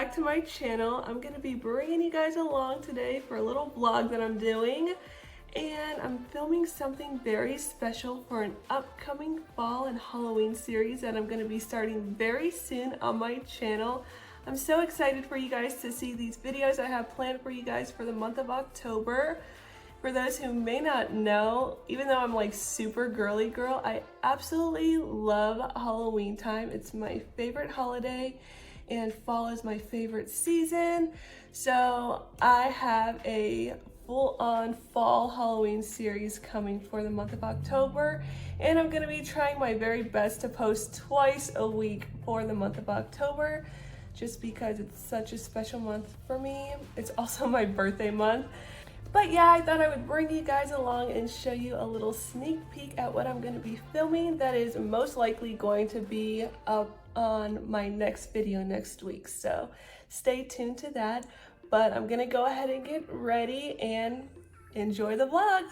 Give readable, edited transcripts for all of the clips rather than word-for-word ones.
back to my channel. I'm gonna be bringing you guys along today for a little vlog that I'm doing, and I'm filming something very special for an upcoming fall and Halloween series that I'm gonna be starting very soon on my channel. I'm so excited for you guys to see these videos I have planned for you guys for the month of October. For those who may not know, even though I'm like super girly girl, I absolutely love Halloween time. It's my favorite holiday and fall is my favorite season. So I have a full-on fall Halloween series coming for the month of October, and I'm gonna be trying my very best to post twice a week for the month of October, just because it's such a special month for me. It's also my birthday month. But yeah, I thought I would bring you guys along and show you a little sneak peek at what I'm going to be filming that is most likely going to be up on my next video next week. So stay tuned to that. But I'm going to go ahead and get ready and enjoy the vlog.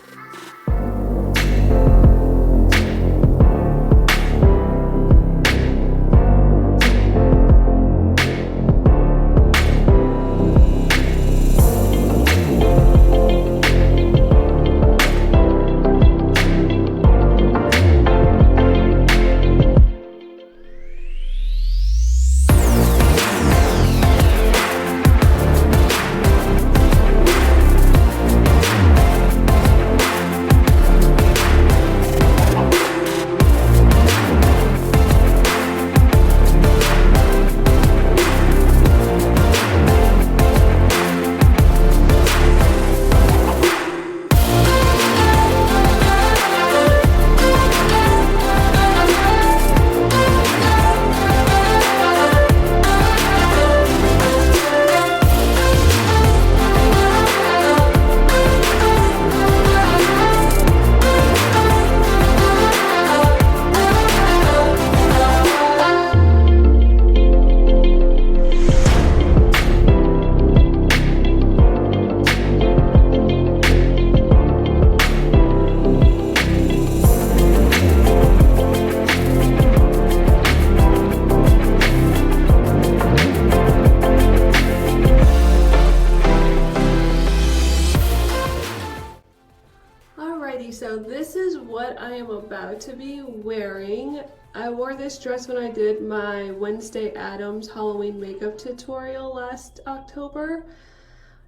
So this is what I am about to be wearing. I wore this dress when I did my Wednesday Addams Halloween makeup tutorial last October.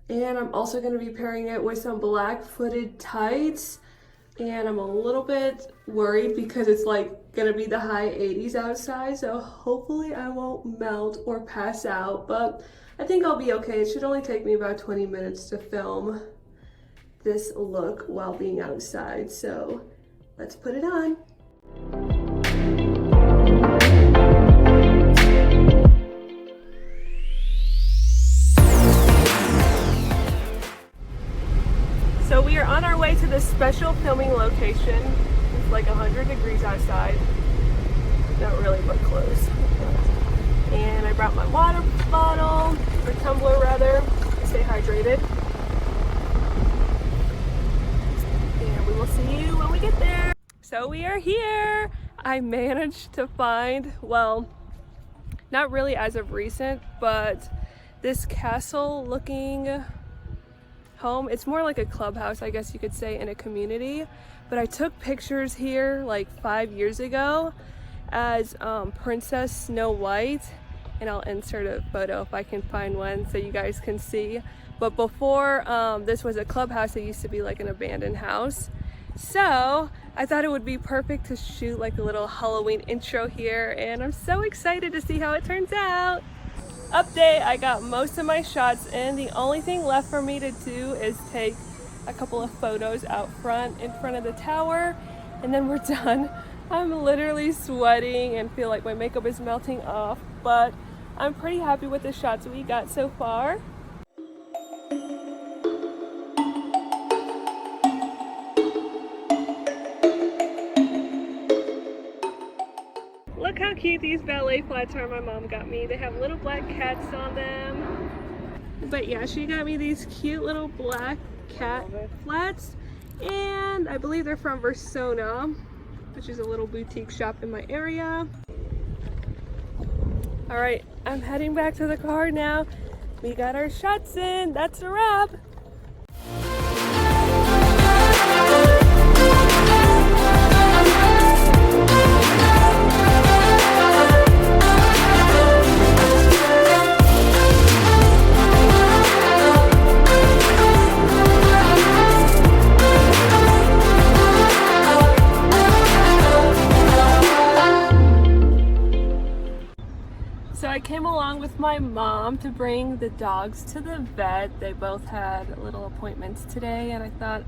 And I'm also going to be pairing it with some black footed tights. And I'm a little bit worried because it's like going to be the high 80s outside. So hopefully I won't melt or pass out. But I think I'll be okay. It should only take me about 20 minutes to film this look while being outside, so let's put it on. So we are on our way to this special filming location. It's like 100 degrees outside, not really, but close. And I brought my water bottle, or tumbler rather, to stay hydrated. We will see you when we get there. So we are here. I managed to find, well, not really as of recent, but this castle looking home. It's more like a clubhouse, I guess you could say, in a community. But I took pictures here like 5 years ago as Princess Snow White, and I'll insert a photo if I can find one so you guys can see. But before this was a clubhouse, it used to be like an abandoned house. So I thought it would be perfect to shoot like a little Halloween intro here, and I'm so excited to see how it turns out. Update, I got most of my shots in. The only thing left for me to do is take a couple of photos out front in front of the tower, and then we're done. I'm literally sweating and feel like my makeup is melting off, but I'm pretty happy with the shots we got so far. Look how cute these ballet flats are my mom got me. They have little black cats on them. But yeah, she got me these cute little black cat flats, and I believe they're from Versona, which is a little boutique shop in my area. All right, I'm heading back to the car now. We got our shots in. That's a wrap. So I came along with my mom to bring the dogs to the vet. They both had little appointments today, and I thought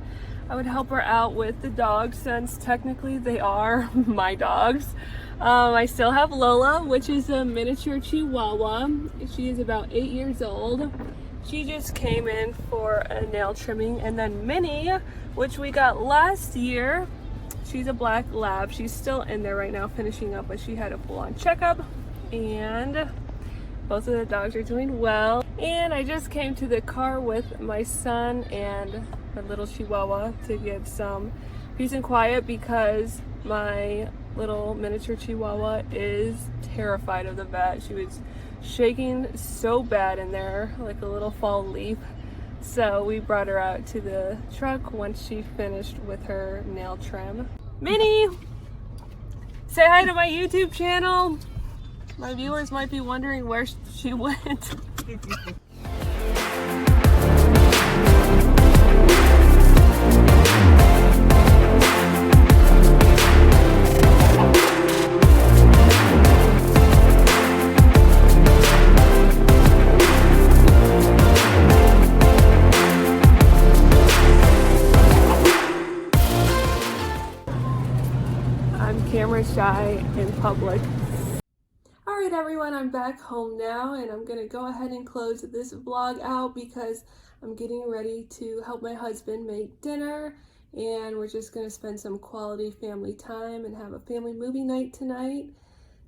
I would help her out with the dogs since technically they are my dogs. I still have Lola, which is a miniature Chihuahua. She is about 8 years old. She just came in for a nail trimming. And then Minnie, which we got last year. She's a black lab. She's still in there right now finishing up, but she had a full-on checkup. And both of the dogs are doing well. And I just came to the car with my son and my little Chihuahua to get some peace and quiet because my little miniature Chihuahua is terrified of the vet. She was shaking so bad in there, like a little fall leaf. So we brought her out to the truck once she finished with her nail trim. Minnie, say hi to my YouTube channel. My viewers might be wondering where she went. I'm camera shy in public. Alright everyone, I'm back home now and I'm gonna go ahead and close this vlog out because I'm getting ready to help my husband make dinner and we're just gonna spend some quality family time and have a family movie night tonight.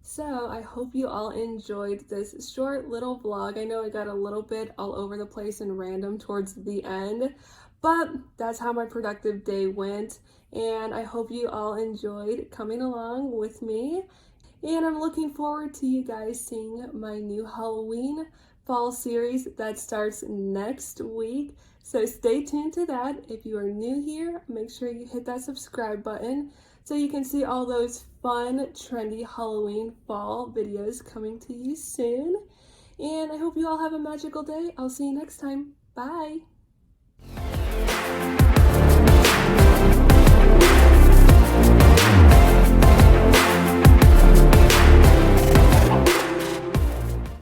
So I hope you all enjoyed this short little vlog. I know I got a little bit all over the place and random towards the end, but that's how my productive day went and I hope you all enjoyed coming along with me. And I'm looking forward to you guys seeing my new Halloween fall series that starts next week. So stay tuned to that. If you are new here, make sure you hit that subscribe button so you can see all those fun, trendy Halloween fall videos coming to you soon. And I hope you all have a magical day. I'll see you next time. Bye.